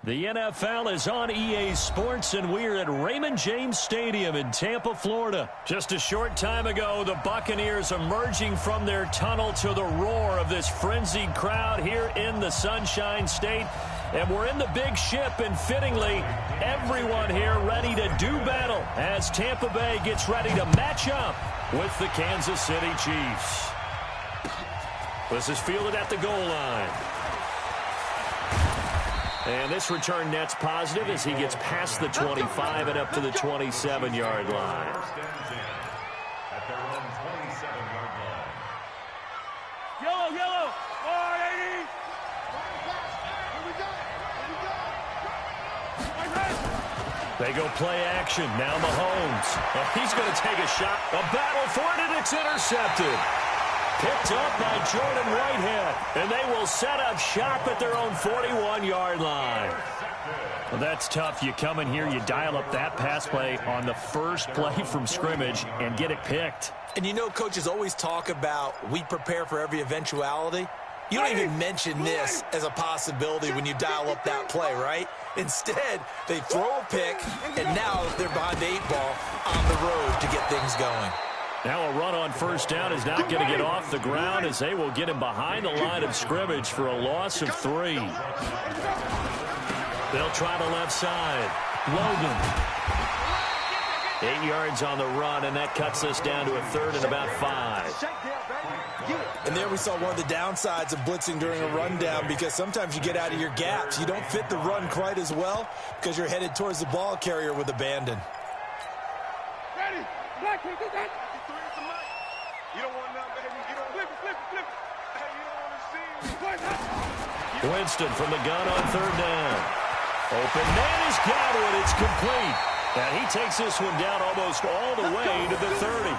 The NFL is on EA Sports, and we're at Raymond James Stadium in Tampa, Florida. Just a short time ago, the Buccaneers emerging from their tunnel to the roar of this frenzied crowd here in the Sunshine State. And we're in the big ship, and fittingly, everyone here ready to do battle as Tampa Bay gets ready to match up with the Kansas City Chiefs. This is fielded at the goal line. And this return net's positive as he gets past the 25 and up to the 27-yard line. Yellow, 180. They go play action. Now Mahomes. And he's going to take a shot. A battle for it, and it's intercepted. Picked up by Jordan Whitehead, and they will set up shop at their own 41-yard line. Well, that's tough. You come in here, you dial up that pass play on the first play from scrimmage and get it picked. And you know, coaches always talk about we prepare for every eventuality. You don't even mention this as a possibility when you dial up that play, right? Instead, they throw a pick, and now they're behind the 8 ball on the road to get things going. Now a run on first down is not going to get off the ground as they will get him behind the line of scrimmage for a loss of 3. They'll try the left side. Logan. 8 yards on the run, and that cuts us down to a third and about 5. And there we saw one of the downsides of blitzing during a rundown, because sometimes you get out of your gaps. You don't fit the run quite as well because you're headed towards the ball carrier with abandon. Ready. Black, get that. You don't want nothing, baby. You don't flip it. Hey, you don't want to see me. Winston from the gun on third down. Open man has got it. It's complete. And he takes this one down almost all the way to the 30.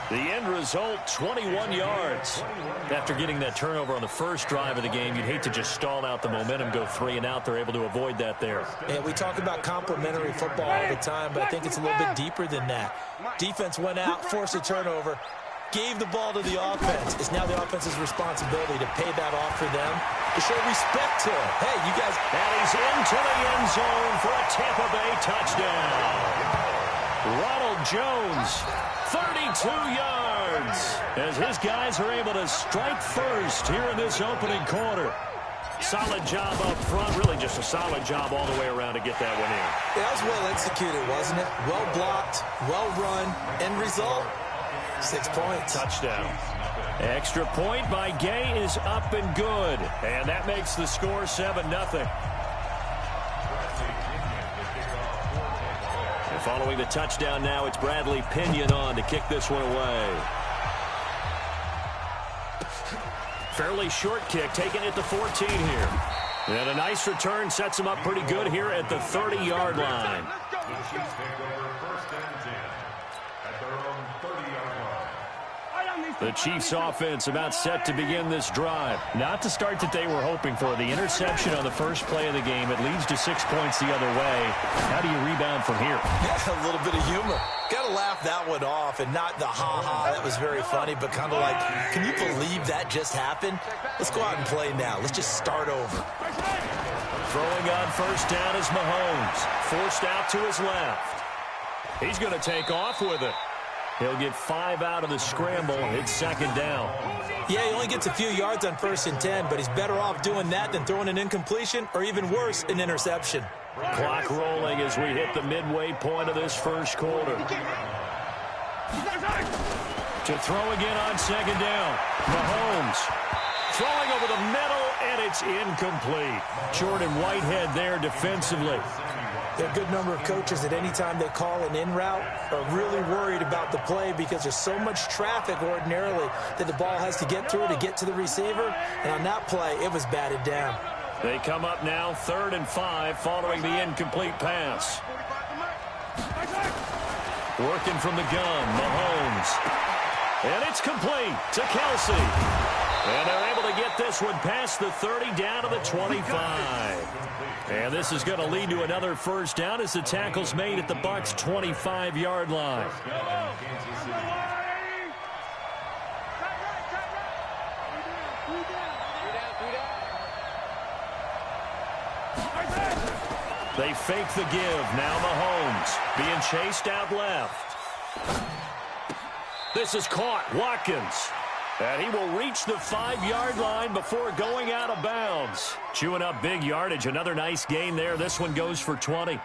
The end result, 21 yards. After getting that turnover on the first drive of the game, you'd hate to just stall out the momentum, go 3 and out. They're able to avoid that there. Yeah, we talk about complementary football all the time, but I think it's a little bit deeper than that. Defense went out, forced a turnover, gave the ball to the offense. It's now the offense's responsibility to pay that off for them, to show respect to him. Hey, you guys. And he's into the end zone for a Tampa Bay touchdown. Ronald Jones, 32 yards, as his guys are able to strike first here in this opening quarter. Solid job up front, really just a solid job all the way around to get that one in. That was well executed, wasn't it? Well blocked, well run, end result, 6 points. Touchdown. Extra point by Gay is up and good, and that makes the score 7-0. Following the touchdown now, it's Bradley Pinion on to kick this one away. Fairly short kick, taking it to 14 here. And a nice return sets him up pretty good here at the 30-yard line. The Chiefs offense about set to begin this drive. Not the start that they were hoping for. The interception on the first play of the game. It leads to 6 points the other way. How do you rebound from here? Yeah, a little bit of humor. Got to laugh that one off, and not the ha-ha. That was very funny, but kind of like, can you believe that just happened? Let's go out and play now. Let's just start over. Throwing on first down is Mahomes. Forced out to his left. He's going to take off with it. He'll get 5 out of the scramble. It's second down. Yeah, he only gets a few yards on 1st and 10, but he's better off doing that than throwing an incompletion or, even worse, an interception. Clock rolling as we hit the midway point of this first quarter. To throw again on second down. Mahomes throwing over the middle, and it's incomplete. Jordan Whitehead there defensively. There are a good number of coaches at any time they call an in route are really worried about the play because there's so much traffic ordinarily that the ball has to get through to get to the receiver. And on that play, it was batted down. They come up now 3rd and 5 following the incomplete pass. Working from the gun, Mahomes. And it's complete to Kelsey. And they're able to get this one past the 30 down to the 25. And this is going to lead to another first down as the tackle's made at the Bucs' 25-yard line. They fake the give. Now Mahomes being chased out left. This is caught. Watkins. And he will reach the 5-yard line before going out of bounds. Chewing up big yardage. Another nice gain there. This one goes for 20.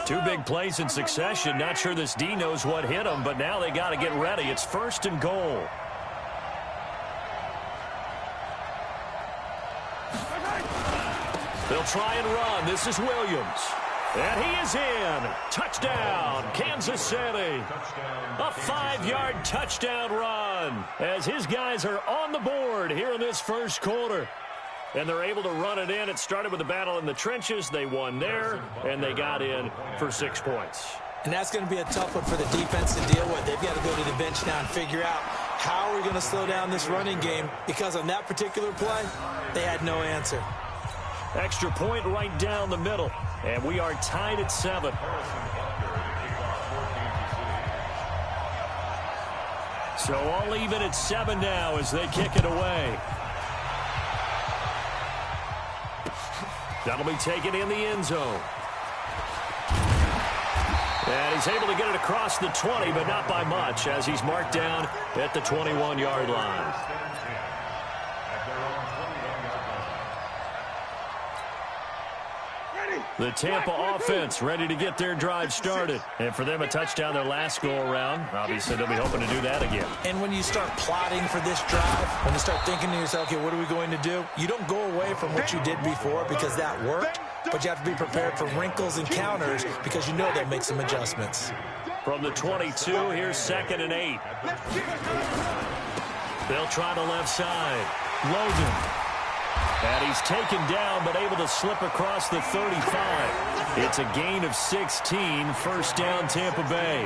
Two big plays in succession. Not sure this D knows what hit him, but now they got to get ready. It's 1st and goal. They'll try and run. This is Williams. And he is in. Touchdown, Kansas City. A 5-yard touchdown run as his guys are on the board here in this first quarter. And they're able to run it in. It started with a battle in the trenches. They won there, and they got in for 6 points. And that's going to be a tough one for the defense to deal with. They've got to go to the bench now and figure out how are we going to slow down this running game, because on that particular play, they had no answer. Extra point right down the middle, and we are tied at 7. So all even at 7 now as they kick it away. That'll be taken in the end zone. And he's able to get it across the 20, but not by much, as he's marked down at the 21-yard line. The Tampa offense ready to get their drive started. And for them, a touchdown their last go-around. Obviously, they'll be hoping to do that again. And when you start plotting for this drive, when you start thinking to yourself, okay, what are we going to do? You don't go away from what you did before because that worked, but you have to be prepared for wrinkles and counters because you know they'll make some adjustments. From the 22, here's 2nd and 8. They'll try the left side. Logan. And he's taken down, but able to slip across the 35. It's a gain of 16, 1st down Tampa Bay.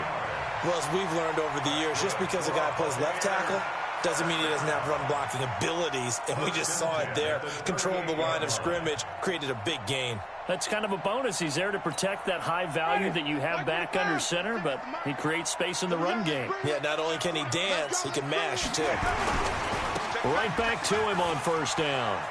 Well, as we've learned over the years, just because a guy plays left tackle doesn't mean he doesn't have run-blocking abilities, and we just saw it there. Controlled the line of scrimmage, created a big gain. That's kind of a bonus. He's there to protect that high value that you have back under center, but he creates space in the run game. Yeah, not only can he dance, he can mash, too. Right back to him on 1st down.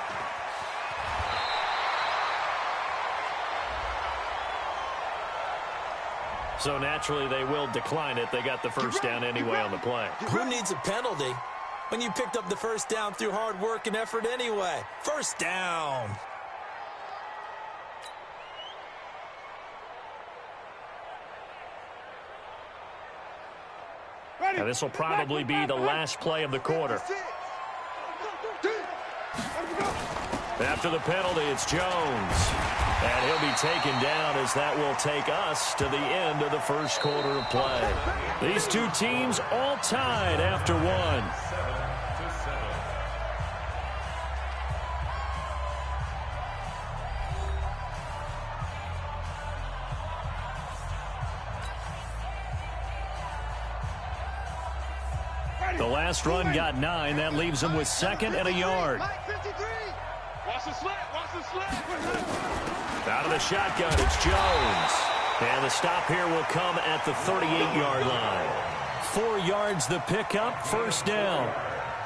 So naturally, they will decline it. They got the 1st down anyway on the play. Who needs a penalty when you picked up the 1st down through hard work and effort anyway? 1st down. Now, this will probably be the last play of the quarter. After the penalty, it's Jones. And he'll be taken down as that will take us to the end of the first quarter of play. These two teams all tied after 1. The last run got 9. That leaves him with 2nd and a yard. Out of the shotgun, it's Jones. And the stop here will come at the 38-yard line. 4 yards the pickup, 1st down.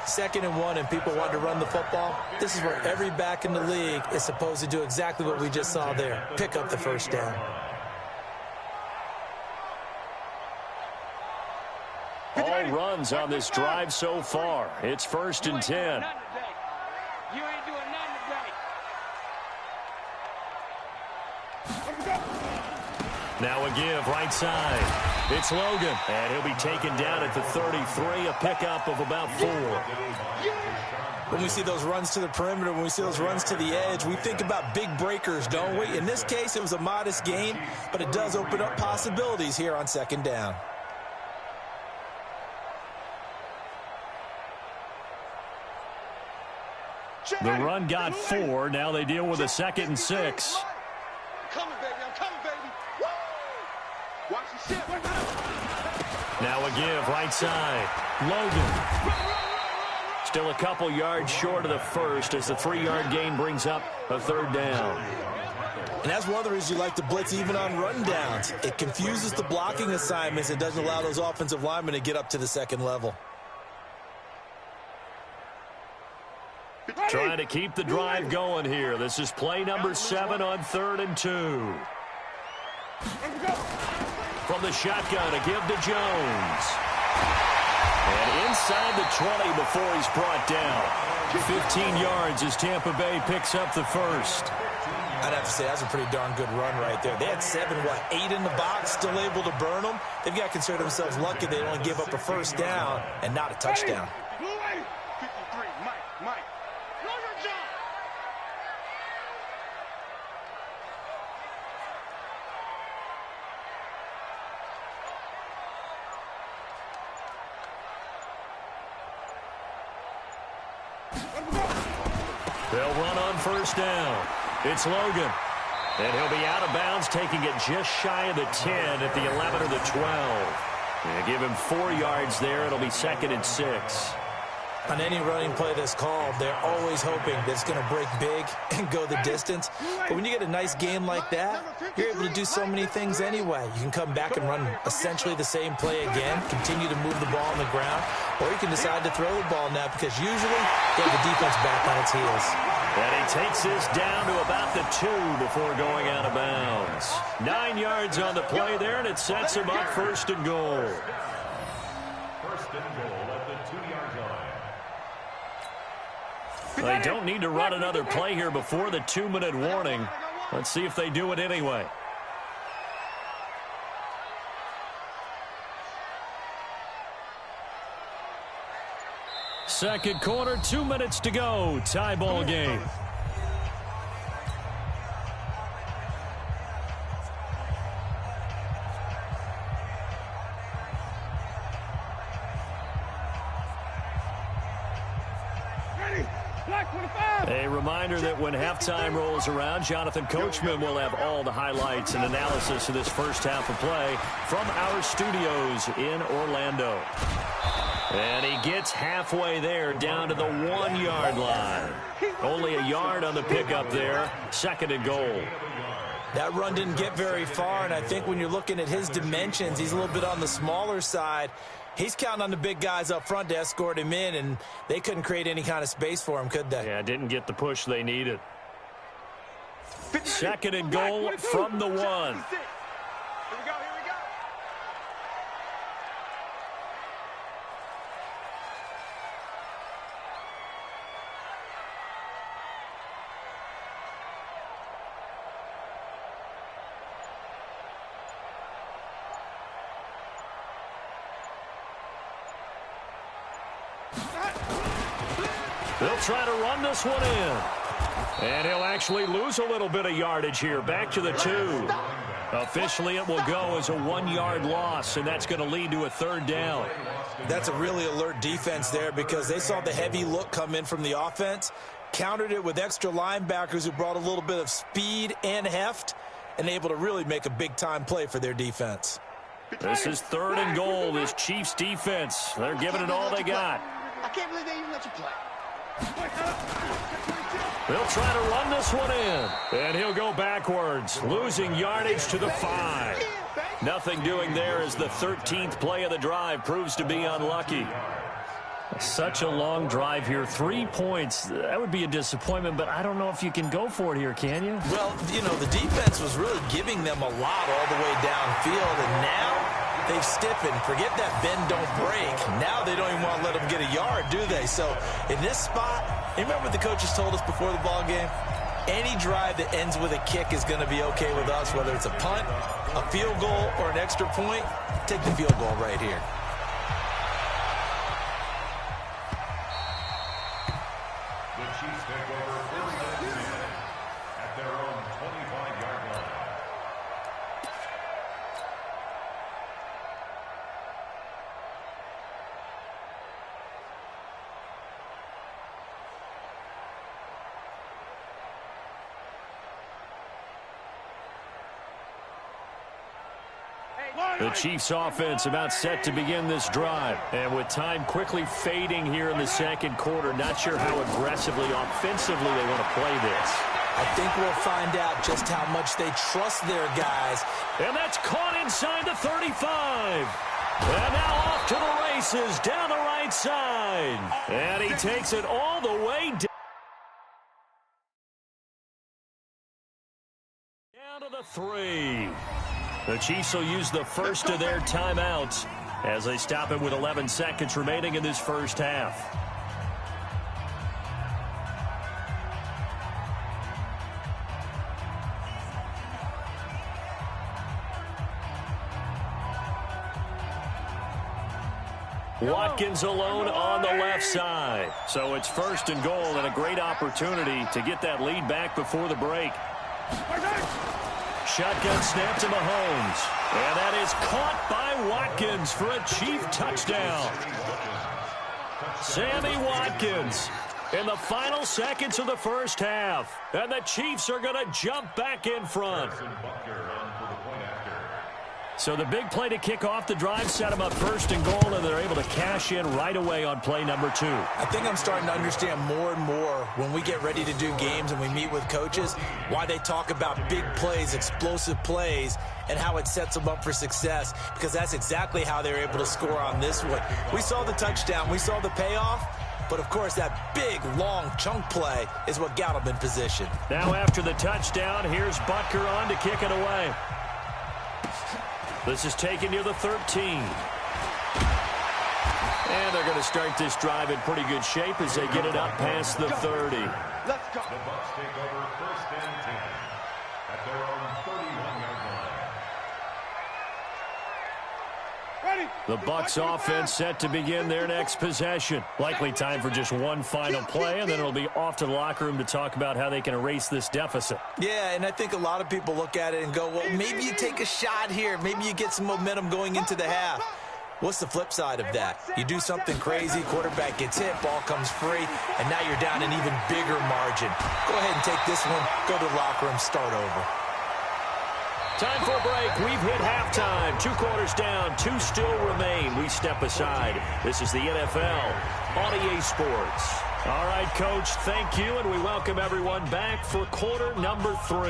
2nd and 1, and people want to run the football. This is where every back in the league is supposed to do exactly what we just saw there. Pick up the 1st down. All runs on this drive so far. It's 1st and 10. You ain't doing nothing today. Now a give right side. It's Logan, and he'll be taken down at the 33, a pickup of about 4. When we see those runs to the perimeter, when we see those runs to the edge, we think about big breakers, don't we? In this case, it was a modest gain, but it does open up possibilities here on 2nd down. The run got 4. Now they deal with a 2nd and 6. Coming, baby. I'm coming, baby. Woo! Watch the shit. Now a give right side. Logan. Still a couple yards short of the first as the 3-yard gain brings up a 3rd down. And that's one of the reasons you like to blitz even on run downs. It confuses the blocking assignments and doesn't allow those offensive linemen to get up to the 2nd level. Trying to keep the drive going here. This is play number 7 on 3rd and 2. From the shotgun, a give to Jones. And inside the 20 before he's brought down. 15 yards as Tampa Bay picks up the first. I'd have to say that's a pretty darn good run right there. They had 8 in the box, still able to burn them. They've got to consider themselves lucky they don't give up a first down and not a touchdown. 53, Mike. Know your job. They'll run on first down. It's Logan. And he'll be out of bounds, taking it just shy of the 10 at the 11 or the 12. And give him 4 yards there. It'll be 2nd and 6. On any running play that's called, they're always hoping that it's going to break big and go the distance. But when you get a nice game like that, you're able to do so many things anyway. You can come back and run essentially the same play again, continue to move the ball on the ground, or you can decide to throw the ball now because usually they have the defense back on its heels. And he takes this down to about the 2 before going out of bounds. 9 yards on the play there, and it sets him up 1st and goal. 1st and goal at the 2-yard line. They don't need to run another play here before the 2-minute warning. Let's see if they do it anyway. Second quarter, 2 minutes to go. Tie ball game. A reminder that when halftime rolls around, Jonathan Coachman will have all the highlights and analysis of this first half of play from our studios in Orlando. And he gets halfway there, down to the 1-yard line. Only a yard on the pickup there. 2nd and goal. That run didn't get very far, and I think when you're looking at his dimensions, he's a little bit on the smaller side. He's counting on the big guys up front to escort him in, and they couldn't create any kind of space for him, could they? Yeah, didn't get the push they needed. 2nd and goal from the 1. Here we go. They'll try to run this one in. And he'll actually lose a little bit of yardage here. Back to the 2. Officially, it will go as a 1-yard loss, and that's going to lead to a 3rd down. That's a really alert defense there because they saw the heavy look come in from the offense, countered it with extra linebackers who brought a little bit of speed and heft, and able to really make a big-time play for their defense. This is 3rd and goal, this Chiefs defense. They're giving it all they got. I can't believe they even let you play. They'll try to run this one in. And he'll go backwards, losing yardage to the 5. Nothing doing there as the 13th play of the drive proves to be unlucky. Such a long drive here. 3 points. That would be a disappointment, but I don't know if you can go for it here, can you? Well, you know, the defense was really giving them a lot all the way downfield, and now they've stiffened. Forget that bend, don't break. Now they don't even want to let them get a yard, do they? So in this spot, you remember what the coaches told us before the ball game? Any drive that ends with a kick is going to be okay with us, whether it's a punt, a field goal, or an extra point. Take the field goal right here. The Chiefs take over 1st and 10 at their own 25-yard line. The Chiefs offense about set to begin this drive. And with time quickly fading here in the second quarter, not sure how aggressively, offensively they want to play this. I think we'll find out just how much they trust their guys. And that's caught inside the 35. And now off to the races down the right side. And he takes it all the way down. the three. The Chiefs will use the first of their timeouts as they stop it with 11 seconds remaining in this first half. Watkins alone on the left side. So it's first and goal and a great opportunity to get that lead back before the break. Shotgun snap to Mahomes. And that is caught by Watkins for a Chief touchdown. Sammy Watkins in the final seconds of the first half. And the Chiefs are going to jump back in front. So the big play to kick off the drive set them up first and goal, and they're able to cash in right away on play number 2. I think I'm starting to understand more and more when we get ready to do games and we meet with coaches why they talk about big plays, explosive plays, and how it sets them up for success, because that's exactly how they're able to score on this one. We saw the touchdown. We saw the payoff. But, of course, that big, long chunk play is what got them in position. Now after the touchdown, here's Butker on to kick it away. This is taken near the 13. And they're going to start this drive in pretty good shape as they get it up past the 30. Let's go. The Bucs take over first and 10 at their own 31-yard line. Ready. The Bucs offense set to begin their next possession. Likely time for just one final play, and then it'll be off to the locker room to talk about how they can erase this deficit. Yeah, and I think a lot of people look at it and go, well, maybe you take a shot here. Maybe you get some momentum going into the half. What's the flip side of that? You do something crazy, quarterback gets hit, ball comes free, and now you're down an even bigger margin. Go ahead and take this one, go to the locker room, start over. Time for a break. We've hit halftime. 2 quarters down. 2 still remain. We step aside. This is the NFL on EA Sports. All right, Coach, thank you, and we welcome everyone back for quarter number 3.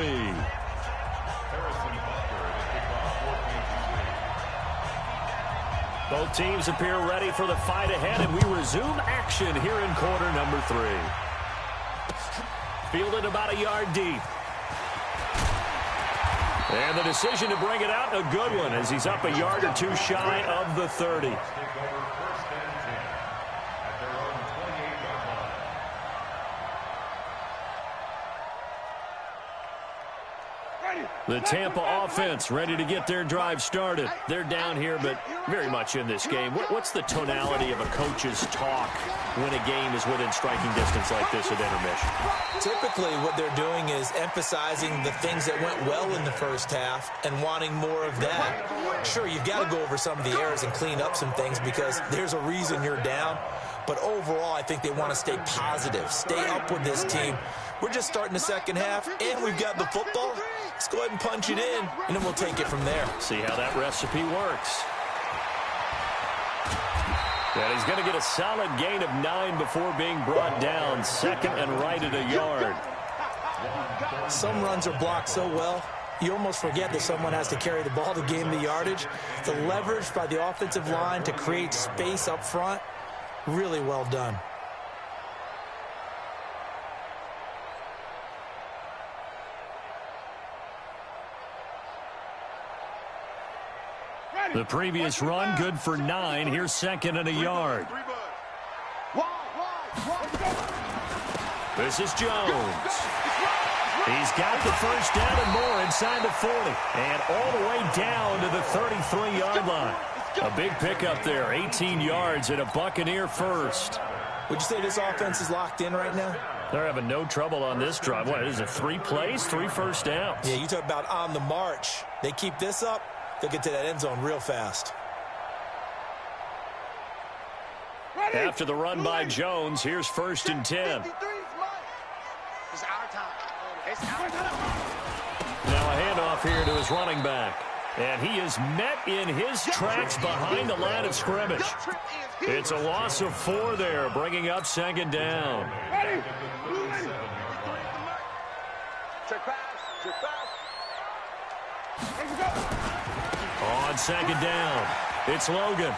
Both teams appear ready for the fight ahead, and we resume action here in quarter number 3. Fielded about a yard deep. And the decision to bring it out, a good one, as he's up a yard or 2 shy of the 30. The Tampa offense ready to get their drive started. They're down here, but very much in this game. What's the tonality of a coach's talk when a game is within striking distance like this at intermission? Typically, what they're doing is emphasizing the things that went well in the first half and wanting more of that. Sure, you've got to go over some of the errors and clean up some things because there's a reason you're down. But overall, I think they want to stay positive, stay up with this team. We're just starting the second half, and we've got the football. Let's go ahead and punch it in, and then we'll take it from there. See how that recipe works. And he's going to get a solid gain of 9 before being brought down. Second and right at a yard. Some runs are blocked so well, you almost forget that someone has to carry the ball to gain the yardage. The leverage by the offensive line to create space up front, really well done. The previous run, good for 9. Here's second and a yard. This is Jones. He's got the first down and more inside the 40. And all the way down to the 33-yard line. A big pickup there, 18 yards and a Buccaneer first. Would you say this offense is locked in right now? They're having no trouble on this drive. What is it, 3 plays, 3 first downs? Yeah, you talk about on the march. They keep this up, they'll get to that end zone real fast. After the run by Jones, here's first and 10. It's our time. It's our time. Now a handoff here to his running back. And he is met in his tracks behind the line of scrimmage. It's a loss of 4 there, bringing up second down. Ready? Check pass. Check pass. On second down, it's Logan.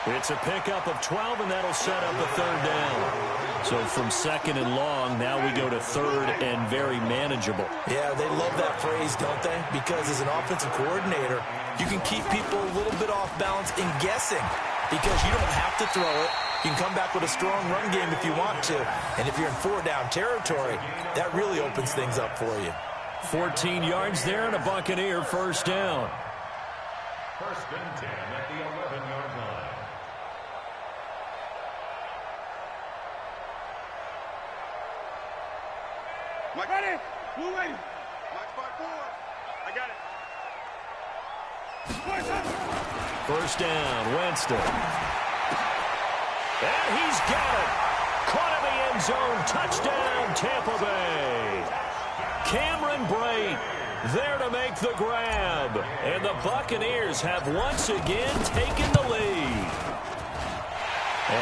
It's a pickup of 12, and that'll set up a third down. So from second and long, now we go to third and very manageable. Yeah, they love that phrase, don't they? Because as an offensive coordinator, you can keep people a little bit off balance in guessing because you don't have to throw it. You can come back with a strong run game if you want to. And if you're in four-down territory, that really opens things up for you. 14 yards there and a Buccaneer first down. First and 10 at the 11-yard line. Mike, ready? Blue lady. Mike 5-4. I got it. First down, Winston. And he's got it. Caught in the end zone. Touchdown, Tampa Bay. Cameron Brate there to make the grab. And the Buccaneers have once again taken the lead.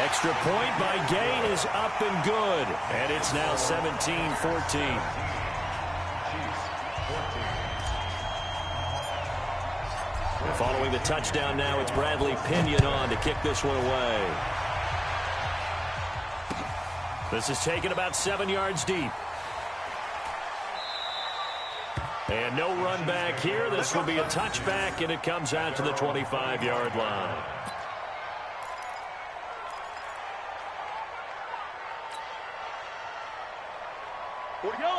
Extra point by Gay is up and good. And it's now 17-14. Following the touchdown now, it's Bradley Pinion on to kick this one away. This is taken about 7 yards deep. And no run back here. This will be a touchback, and it comes out to the 25-yard line.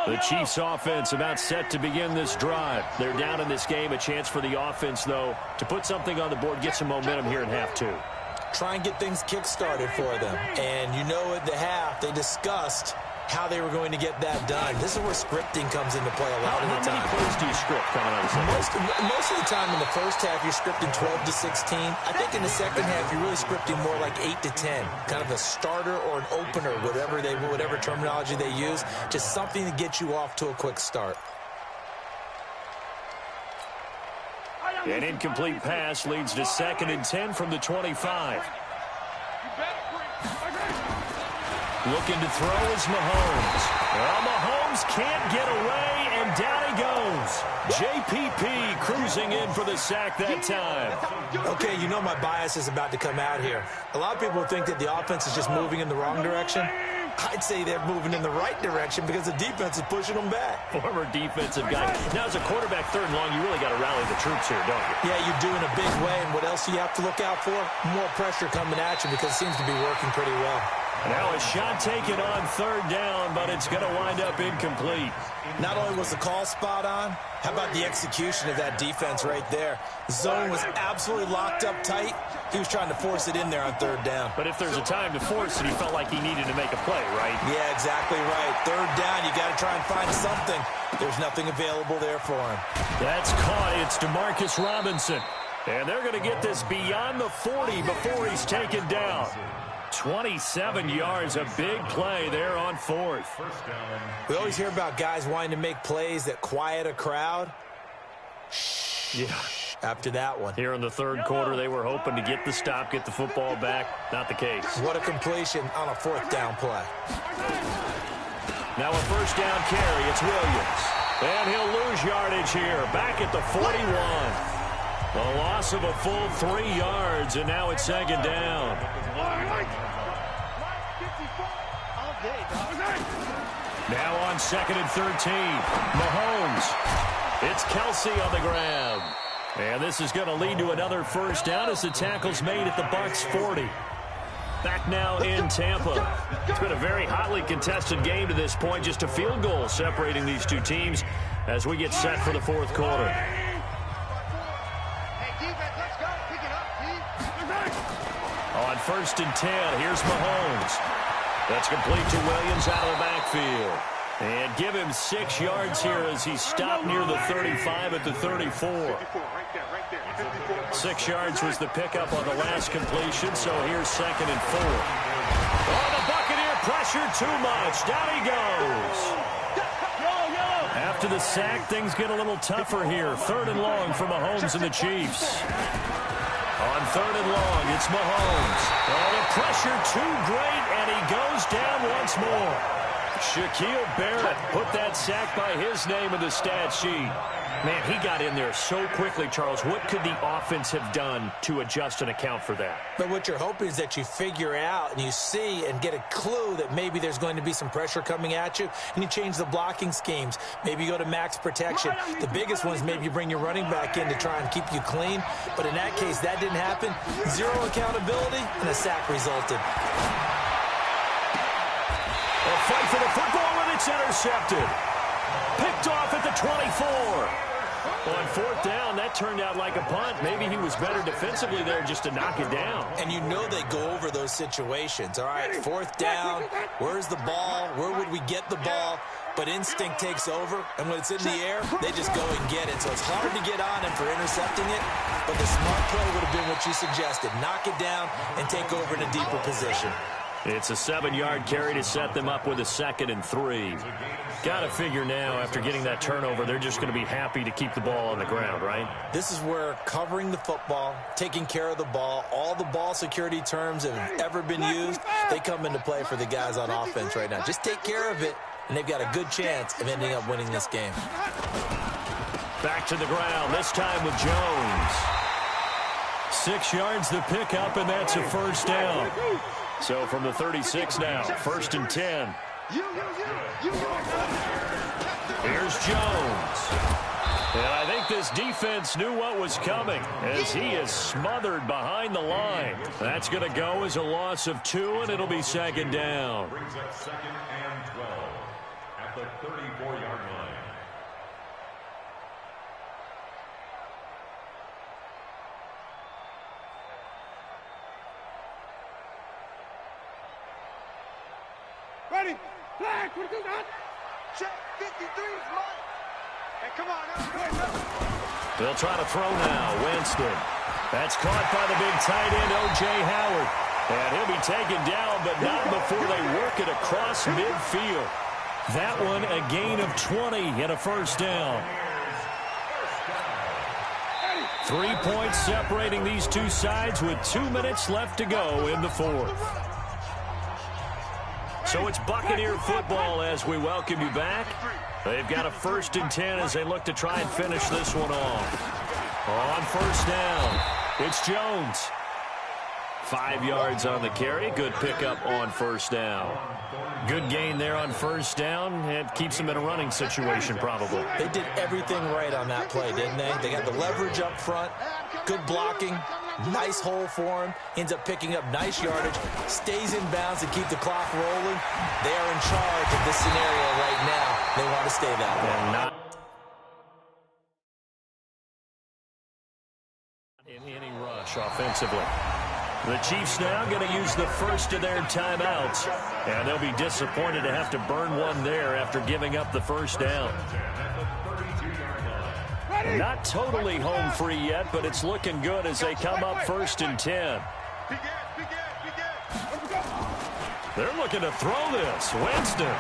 The Chiefs offense about set to begin this drive. They're down in this game. A chance for the offense, though, to put something on the board, get some momentum here in half two. Try and get things kick-started for them. And you know at the half, they discussed how they were going to get that done. This is where scripting comes into play a lot of the time. How many plays do you script coming out of the second? Most of the time in the first half, you're scripting 12 to 16. I think in the second half, you're really scripting more like 8 to 10. Kind of a starter or an opener, whatever terminology they use. Just something to get you off to a quick start. An incomplete pass leads to 2nd and 10 from the 25. Looking to throw is Mahomes. Well, Mahomes can't get away, and down he goes. JPP cruising in for the sack that time. Okay, you know my bias is about to come out here. A lot of people think that the offense is just moving in the wrong direction. I'd say they're moving in the right direction because the defense is pushing them back. Former defensive guy. Now, as a quarterback, third and long, you really got to rally the troops here, don't you? Yeah, you're doing a big way, and what else do you have to look out for? More pressure coming at you because it seems to be working pretty well. Now a shot taken on third down, but it's going to wind up incomplete. Not only was the call spot on, how about the execution of that defense right there? Zone was absolutely locked up tight. He was trying to force it in there on third down. But if there's a time to force it, he felt like he needed to make a play, right? Yeah, exactly right. Third down, you got to try and find something. There's nothing available there for him. That's caught. It's Demarcus Robinson. And they're going to get this beyond the 40 before he's taken down. 27 yards, a big play there on fourth. We always hear about guys wanting to make plays that quiet a crowd. Yeah. After that one. Here in the third quarter, they were hoping to get the stop, get the football back. Not the case. What a completion on a fourth down play. Now a first down carry. It's Williams. And he'll lose yardage here. Back at the 41. A loss of a full 3 yards, and now it's second down. Now on 2nd and 13. Mahomes. It's Kelsey on the grab. And this is going to lead to another first down as the tackle's made at the Bucs 40. Back now in Tampa. It's been a very hotly contested game to this point. Just a field goal separating these two teams as we get set for the fourth quarter. On 1st and 10, here's Mahomes. That's complete to Williams out of the backfield. And give him 6 yards here as he stopped near the 35 at the 34. 6 yards was the pickup on the last completion, so here's 2nd and 4. Oh, the Buccaneer pressure too much. Down he goes. After the sack, things get a little tougher here. 3rd and long for Mahomes and the Chiefs. On 3rd and long, it's Mahomes. Oh, the pressure too great, and he goes down once more. Shaquille Barrett put that sack by his name in the stat sheet. Man, he got in there so quickly, Charles. What could the offense have done to adjust and account for that? But what you're hoping is that you figure out and you see and get a clue that maybe there's going to be some pressure coming at you, and you change the blocking schemes. Maybe you go to max protection. The biggest one is maybe you bring your running back in to try and keep you clean. But in that case, that didn't happen. Zero accountability, and a sack resulted. A fight for the football, and it's intercepted. Picked off at the 24. On fourth down, that turned out like a punt. Maybe he was better defensively there just to knock it down. And you know they go over those situations. All right, fourth down, where's the ball? Where would we get the ball? But instinct takes over, and when it's in the air, they just go and get it. So it's hard to get on him for intercepting it, but the smart play would have been what you suggested. Knock it down and take over in a deeper position. It's a 7-yard carry to set them up with a 2nd and 3. Got to figure now, after getting that turnover, they're just going to be happy to keep the ball on the ground, right? This is where covering the football, taking care of the ball, all the ball security terms that have ever been used, they come into play for the guys on offense right now. Just take care of it, and they've got a good chance of ending up winning this game. Back to the ground, this time with Jones. 6 yards the pickup, and that's a first down. So from the 36 now, 1st and 10. Here's Jones. And I think this defense knew what was coming as he is smothered behind the line. That's going to go as a loss of 2, and it'll be 2nd down. Brings up 2nd and 12 at the 34-yard line. Ready? Flag, what is that? Check 53's mark. Hey, come on. They'll try to throw now. Winston. That's caught by the big tight end, O.J. Howard. And he'll be taken down, but not before they work it across midfield. That one a gain of 20 and a first down. 3 points separating these two sides with 2 minutes left to go in the fourth. So it's Buccaneer football as we welcome you back. They've got a 1st and 10 as they look to try and finish this one off. On first down, it's Jones. 5 yards on the carry. Good pickup on first down. Good gain there on first down. It keeps them in a running situation probably. They did everything right on that play, didn't they? They got the leverage up front, good blocking, nice hole for him, ends up picking up nice yardage, stays in bounds to keep the clock rolling. They are in charge of this scenario right now. They want to stay that way. And not in any rush offensively. The Chiefs now going to use the first of their timeouts, and they'll be disappointed to have to burn one there after giving up the first down. Not totally home free yet, but it's looking good as they come up 1st and 10. They're looking to throw this. Winston.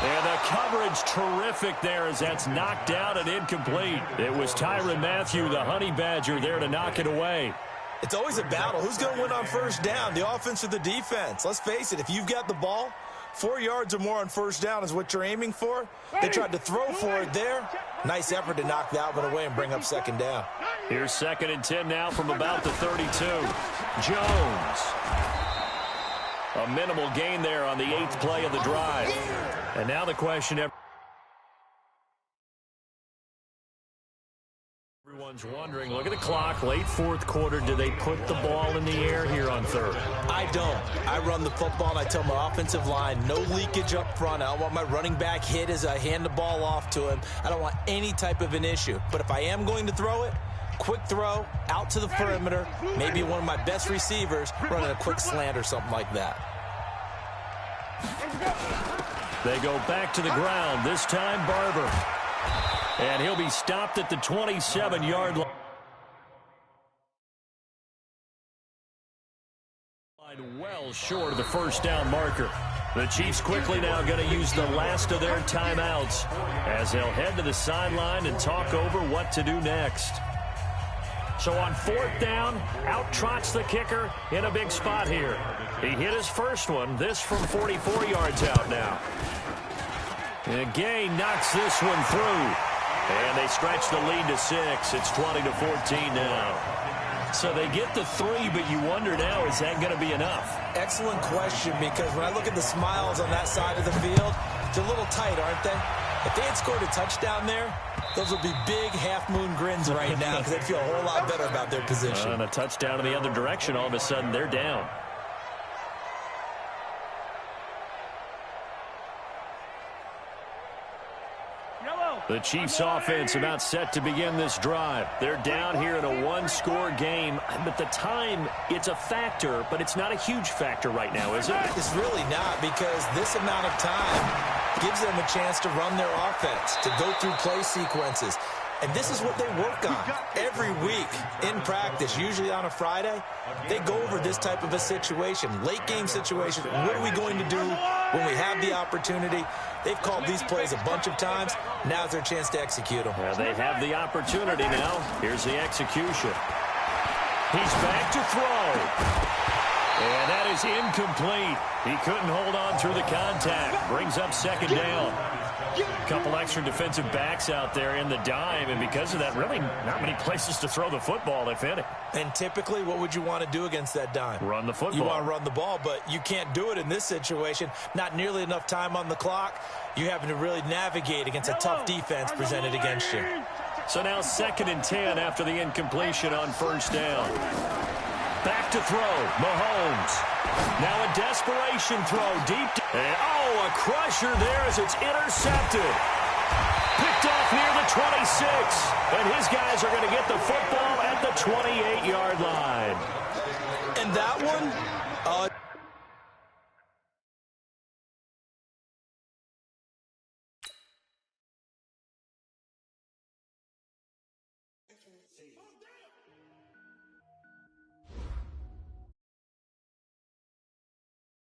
And the coverage terrific there as that's knocked out and incomplete. It was Tyrann Mathieu, the Honey Badger, there to knock it away. It's always a battle. Who's going to win on first down, the offense or the defense? Let's face it, if you've got the ball, 4 yards or more on first down is what you're aiming for. They tried to throw for it there. Nice effort to knock that one away and bring up 2nd down. Here's 2nd and 10 now from about the 32. Jones. A minimal gain there on the 8th play of the drive. And now the question everyone's wondering, look at the clock, late 4th quarter. Do they put the ball in the air here on 3rd? I don't. I run the football, and I tell my offensive line, no leakage up front. I don't want my running back hit as I hand the ball off to him. I don't want any type of an issue. But if I am going to throw it, quick throw, out to the perimeter, maybe one of my best receivers running a quick slant or something like that. They go back to the ground, this time Barber. And he'll be stopped at the 27-yard line. Well short of the first down marker. The Chiefs quickly now going to use the last of their timeouts as they'll head to the sideline and talk over what to do next. So on 4th down, out trots the kicker in a big spot here. He hit his first one, this from 44 yards out now. And Gay knocks this one through. And they stretch the lead to 6. It's 20-14 now. So they get the 3, but you wonder now, is that going to be enough? Excellent question, because when I look at the smiles on that side of the field, they're a little tight, aren't they? If they had scored a touchdown there, those would be big half-moon grins right now because they'd feel a whole lot better about their position. And a touchdown in the other direction, all of a sudden they're down. The Chiefs offense about set to begin this drive. They're down here in a one-score game. But the time, it's a factor, but it's not a huge factor right now, is it? It's really not, because this amount of time gives them a chance to run their offense, to go through play sequences. And this is what they work on every week in practice, usually on a Friday. They go over this type of a situation, late-game situation. What are we going to do when we have the opportunity? They've called these plays a bunch of times. Now's their chance to execute them. Well, they have the opportunity now. Here's the execution. He's back to throw. And that is incomplete. He couldn't hold on through the contact. Brings up 2nd down. A couple extra defensive backs out there in the dime, and because of that, really not many places to throw the football, if any. And typically, what would you want to do against that dime? Run the football. You want to run the ball, but you can't do it in this situation. Not nearly enough time on the clock. You're having to really navigate against a tough defense presented against you. So now 2nd and 10 after the incompletion on 1st down. Back to throw, Mahomes. Now a desperation throw deep. And, a crusher there as it's intercepted. Picked off near the 26. And his guys are going to get the football at the 28-yard line. And that one,